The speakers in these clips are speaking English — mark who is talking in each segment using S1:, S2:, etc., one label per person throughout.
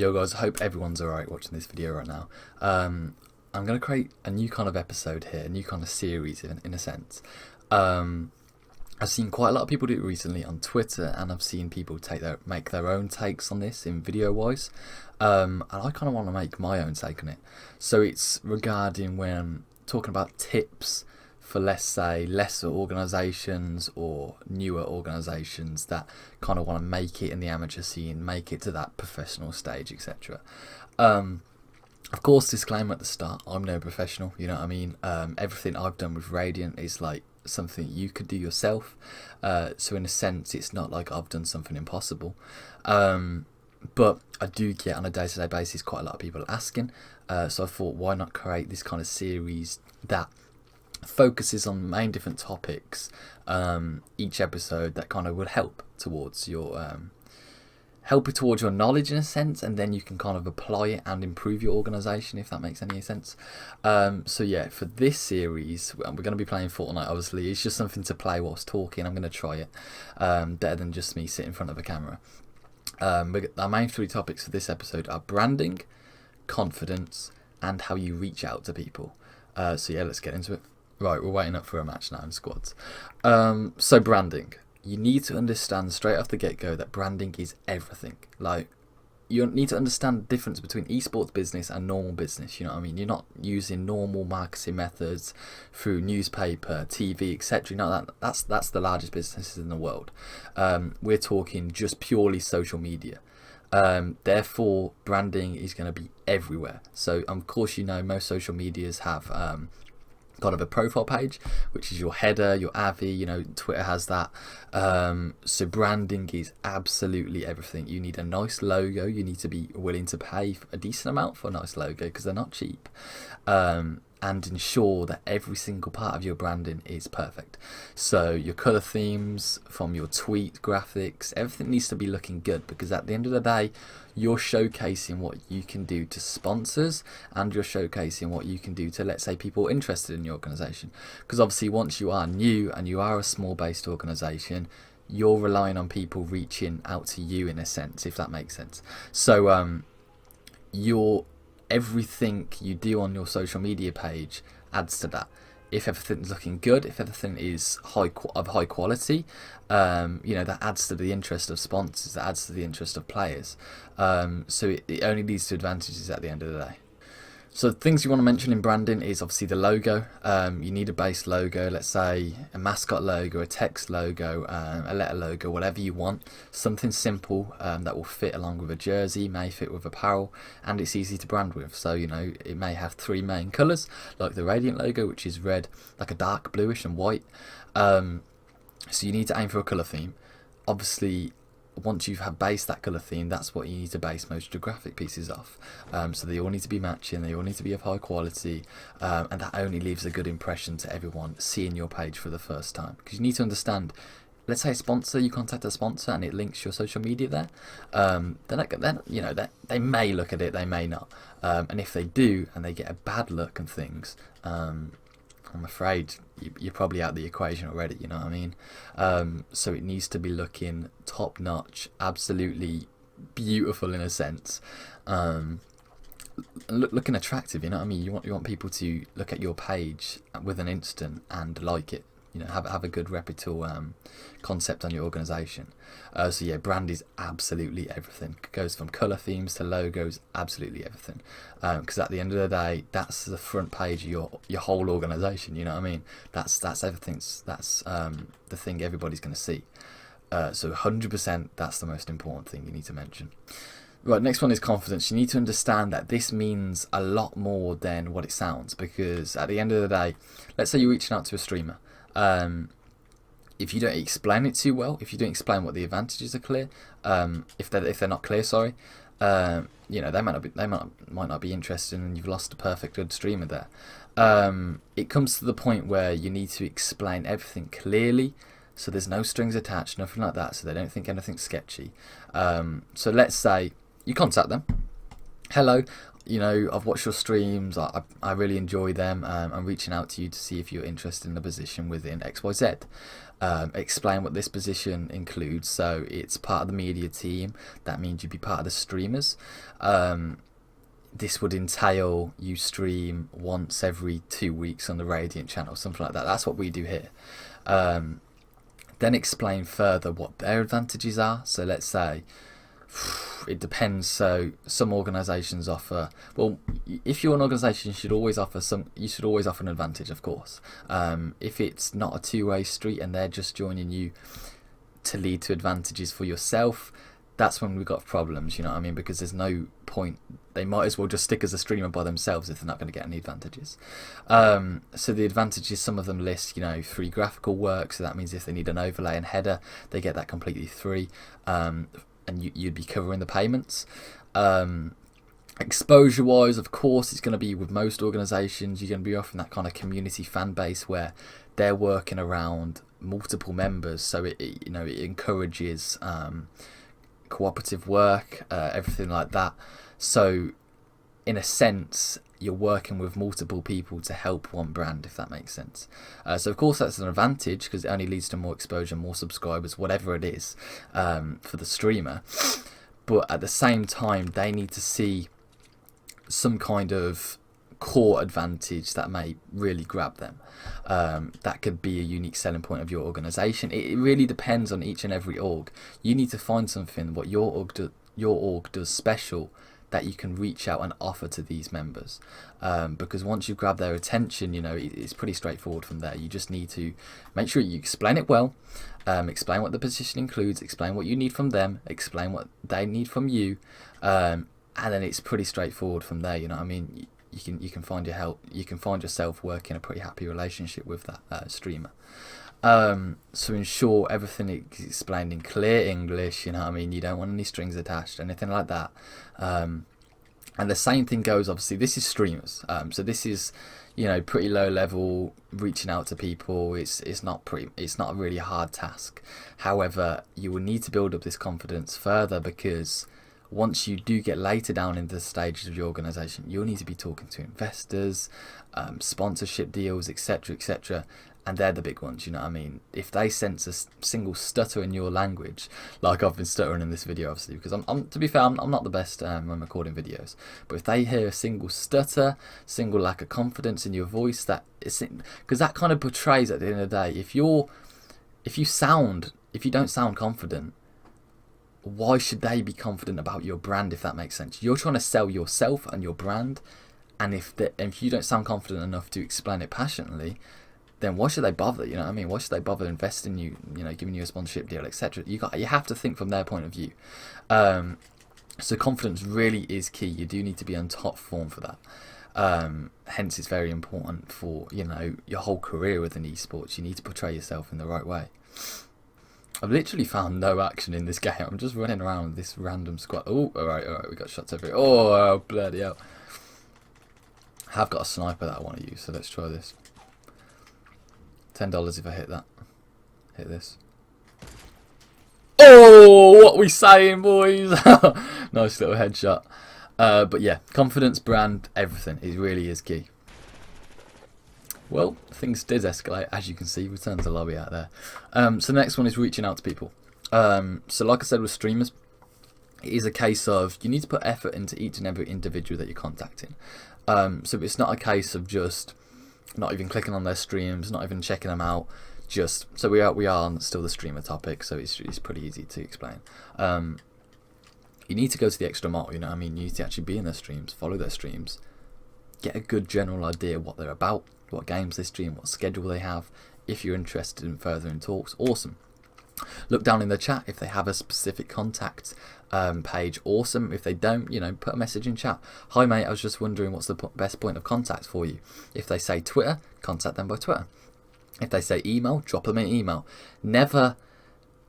S1: Yo guys, I hope everyone's alright watching this video right now. I'm going to create a new kind of episode here, a new kind of series in a sense. I've seen quite a lot of people do it recently on Twitter, and I've seen people make their own takes on this in video wise, and I kind of want to make my own take on it. So it's regarding when talking about tips for, let's say, lesser organisations or newer organisations that kind of want to make it in the amateur scene, make it to that professional stage, etc. Of course, disclaimer at the start, I'm no professional, you know what I mean? Everything I've done with Radiant is like something you could do yourself, so in a sense it's not like I've done something impossible, but I do get on a day-to-day basis quite a lot of people asking, so I thought, why not create this kind of series that focuses on main different topics each episode that kind of would help towards your knowledge in a sense, and then you can kind of apply it and improve your organisation, if that makes any sense. So yeah, for this series we're going to be playing Fortnite. Obviously it's just something to play whilst talking. I'm going to try it, better than just me sitting in front of a camera. But our main three topics for this episode are branding, confidence, and how you reach out to people. So yeah, let's get into it. Right, we're waiting up for a match now in squads. So branding. You need to understand straight off the get-go that branding is everything. Like, you need to understand the difference between esports business and normal business, you know what I mean? You're not using normal marketing methods through newspaper, TV, etc. You know, that's the largest businesses in the world. We're talking just purely social media. Therefore, branding is going to be everywhere. So, of course, you know, most social medias have kind of a profile page, which is your header, your avi, you know, Twitter has that. So branding is absolutely everything. You need a nice logo. You need to be willing to pay a decent amount for a nice logo because they're not cheap, and ensure that every single part of your branding is perfect. So your color themes, from your tweet graphics, everything needs to be looking good, because at the end of the day you're showcasing what you can do to sponsors, and you're showcasing what you can do to, let's say, people interested in your organization. Because obviously once you are new and you are a small based organization, you're relying on people reaching out to you in a sense, if that makes sense. So everything you do on your social media page adds to that. If everything's looking good, if everything is of high quality, you know, that adds to the interest of sponsors, that adds to the interest of players. So it only leads to advantages at the end of the day. So things you want to mention in branding is obviously the logo. You need a base logo, let's say a mascot logo, a text logo, a letter logo, whatever you want. Something simple that will fit along with a jersey, may fit with apparel, and it's easy to brand with. So, you know, it may have three main colours, like the Radiant logo, which is red, like a dark bluish and white. So you need to aim for a colour theme. Obviously, once you have based that colour theme, that's what you need to base most of your graphic pieces off. So they all need to be matching, they all need to be of high quality, and that only leaves a good impression to everyone seeing your page for the first time. Because you need to understand, let's say a sponsor, you contact a sponsor and it links your social media there, then you know, they may look at it, they may not, and if they do and they get a bad look and things, I'm afraid you're probably out of the equation already, you know what I mean? So it needs to be looking top notch, absolutely beautiful in a sense, looking attractive, you know what I mean? You want people to look at your page with an instant and like it, you know, have a good reputable concept on your organisation. So yeah, brand is absolutely everything. It goes from colour themes to logos, absolutely everything. Because at the end of the day, that's the front page of your whole organisation. You know what I mean? That's everything. That's the thing everybody's going to see. So 100%, that's the most important thing you need to mention. Right, next one is confidence. You need to understand that this means a lot more than what it sounds, because at the end of the day, let's say you're reaching out to a streamer. If you don't explain it too well, if you don't explain what the advantages are clear, if they're not clear, sorry, you know, they might not be interested, and you've lost a perfect good streamer there. It comes to the point where you need to explain everything clearly, so there's no strings attached, nothing like that, so they don't think anything's sketchy. So let's say you contact them. Hello, you know, I've watched your streams, I really enjoy them. I'm reaching out to you to see if you're interested in a position within XYZ. Explain what this position includes. So it's part of the media team. That means you'd be part of the streamers. This would entail you stream once every 2 weeks on the Radiant channel, something like that. That's what we do here. Then explain further what their advantages are. So let's say, it depends. So some organisations offer, well, if you're an organisation, you should always offer an advantage, of course. If it's not a two-way street and they're just joining you to lead to advantages for yourself, that's when we've got problems, you know what I mean? Because there's no point. They might as well just stick as a streamer by themselves if they're not going to get any advantages. So the advantages, some of them list, you know, free graphical work. So that means if they need an overlay and header, they get that completely free. And you'd be covering the payments. Exposure wise, of course, it's going to be with most organisations. You're going to be offering that kind of community fan base where they're working around multiple members. So it encourages cooperative work, everything like that. So in a sense, you're working with multiple people to help one brand, if that makes sense. So of course that's an advantage because it only leads to more exposure, more subscribers, whatever it is, for the streamer. But at the same time, they need to see some kind of core advantage that may really grab them. That could be a unique selling point of your organisation. It really depends on each and every org. You need to find something what your org does special that you can reach out and offer to these members, because once you grab their attention, you know, it's pretty straightforward from there. You just need to make sure you explain it well, explain what the position includes, explain what you need from them, explain what they need from you, and then it's pretty straightforward from there. You know what I mean? You can find yourself working a pretty happy relationship with that streamer. So ensure everything is explained in clear English, you know what I mean? You don't want any strings attached, anything like that. And the same thing goes, obviously, this is streamers. So this is, you know, pretty low level, reaching out to people. It's not a really hard task. However, you will need to build up this confidence further, because once you do get later down in the stages of your organisation, you'll need to be talking to investors, sponsorship deals, etc., etc., and they're the big ones, you know what I mean? If they sense a single stutter in your language, like I've been stuttering in this video, obviously, because I'm to be fair, I'm not the best when recording videos, but if they hear a single stutter, single lack of confidence in your voice, because that kind of portrays at the end of the day, if you don't sound confident, why should they be confident about your brand, if that makes sense? You're trying to sell yourself and your brand, and if you don't sound confident enough to explain it passionately, then why should they bother? You know what I mean? Why should they bother investing in you? You know, giving you a sponsorship deal, etc. You have to think from their point of view. So confidence really is key. You do need to be on top form for that. Hence, it's very important for, you know, your whole career within esports. You need to portray yourself in the right way. I've literally found no action in this game. I'm just running around with this random squad. Oh, alright, we got shots everywhere. Oh, bloody hell. I have got a sniper that I want to use, so let's try this. $10 if I hit that. Hit this. Oh, what we saying, boys? Nice little headshot. But yeah, confidence, brand, everything. It really is key. Well, things did escalate, as you can see. Return to lobby out there. So the next one is reaching out to people. So like I said with streamers, it is a case of you need to put effort into each and every individual that you're contacting. So it's not a case of just not even clicking on their streams, not even checking them out. So we are on still the streamer topic, so it's pretty easy to explain. You need to go to the extra mile, you know what I mean? You need to actually be in their streams, follow their streams, get a good general idea what they're about, what games they stream, what schedule they have. If you're interested in further in talks, awesome. Look down in the chat if they have a specific contact page, awesome. If they don't, you know, put a message in chat. Hi mate, I was just wondering what's the best point of contact for you. If they say Twitter, contact them by Twitter. If they say email, drop them an email. Never,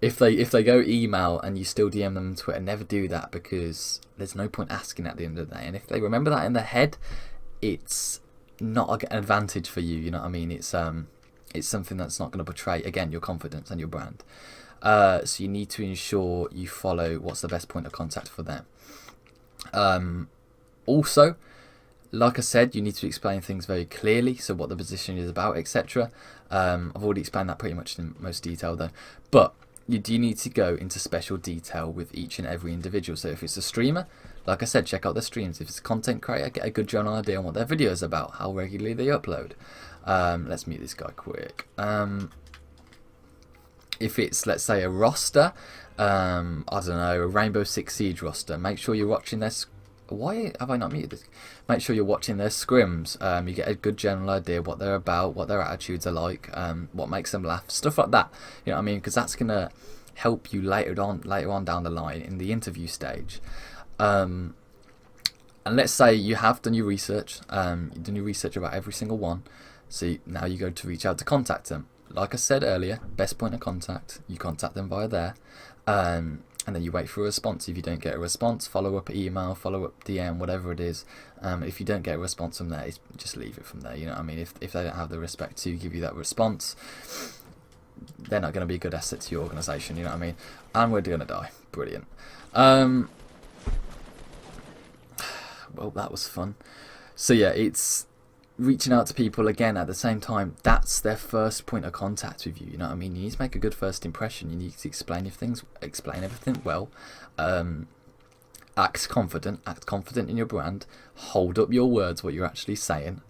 S1: if they go email and you still DM them on Twitter, never do that, because there's no point asking at the end of the day. And if they remember that in their head, it's not an advantage for you, you know what I mean? It's something that's not going to portray, again, your confidence and your brand. So you need to ensure you follow what's the best point of contact for them. Also, like I said, you need to explain things very clearly, so what the position is about, etc. I've already explained that pretty much in most detail though, but you do need to go into special detail with each and every individual. So if it's a streamer, like I said, check out their streams. If it's a content creator, get a good general idea on what their video is about, how regularly they upload. Let's mute this guy quick. If it's, let's say, a roster, I don't know, a Rainbow Six Siege roster, make sure you're watching their... Why have I not muted this? Make sure you're watching their scrims. You get a good general idea what they're about, what their attitudes are like, what makes them laugh, stuff like that. You know what I mean? Because that's gonna help you later on down the line in the interview stage. And let's say you have done your research. You've done your research about every single one. So now you go to reach out to contact them. Like I said earlier, best point of contact, you contact them via there. And then you wait for a response. If you don't get a response, follow up email, follow up DM, whatever it is. If you don't get a response from there, just leave it from there. You know what I mean? If they don't have the respect to give you that response, they're not going to be a good asset to your organisation. You know what I mean? And we're going to die. Brilliant. Well, that was fun. So yeah, it's reaching out to people again at the same time. That's their first point of contact with you. You know what I mean? You need to make a good first impression. You need to explain everything well. Act confident in your brand. Hold up your words, what you're actually saying.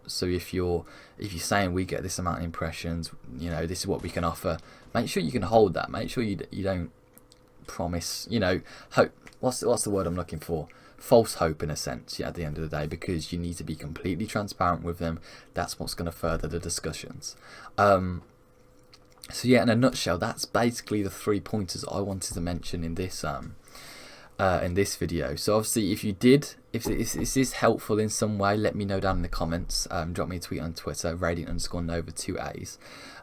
S1: So if you're saying we get this amount of impressions, you know, this is what we can offer. Make sure you can hold that. Make sure you don't promise. You know, hope. What's the word I'm looking for? False hope in a sense, yeah, at the end of the day, because you need to be completely transparent with them. That's what's going to further the discussions. So yeah, in a nutshell, that's basically the 3 pointers I wanted to mention in this video. So obviously, if this is helpful in some way, let me know down in the comments. Drop me a tweet on Twitter, radiant_nova 2A's.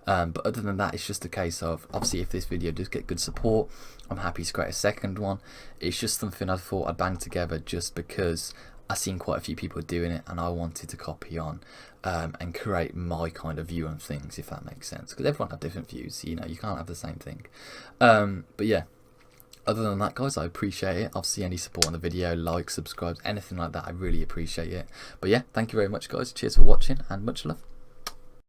S1: But other than that, it's just a case of, obviously, if this video does get good support, I'm happy to create a second one. It's just something I thought I'd bang together just because I've seen quite a few people doing it and I wanted to copy on and create my kind of view on things, if that makes sense. Because everyone have different views, you know, you can't have the same thing. But yeah, other than that, guys, I appreciate it. Obviously, any support on the video, like, subscribe, anything like that, I really appreciate it. But yeah, thank you very much, guys. Cheers for watching and much love.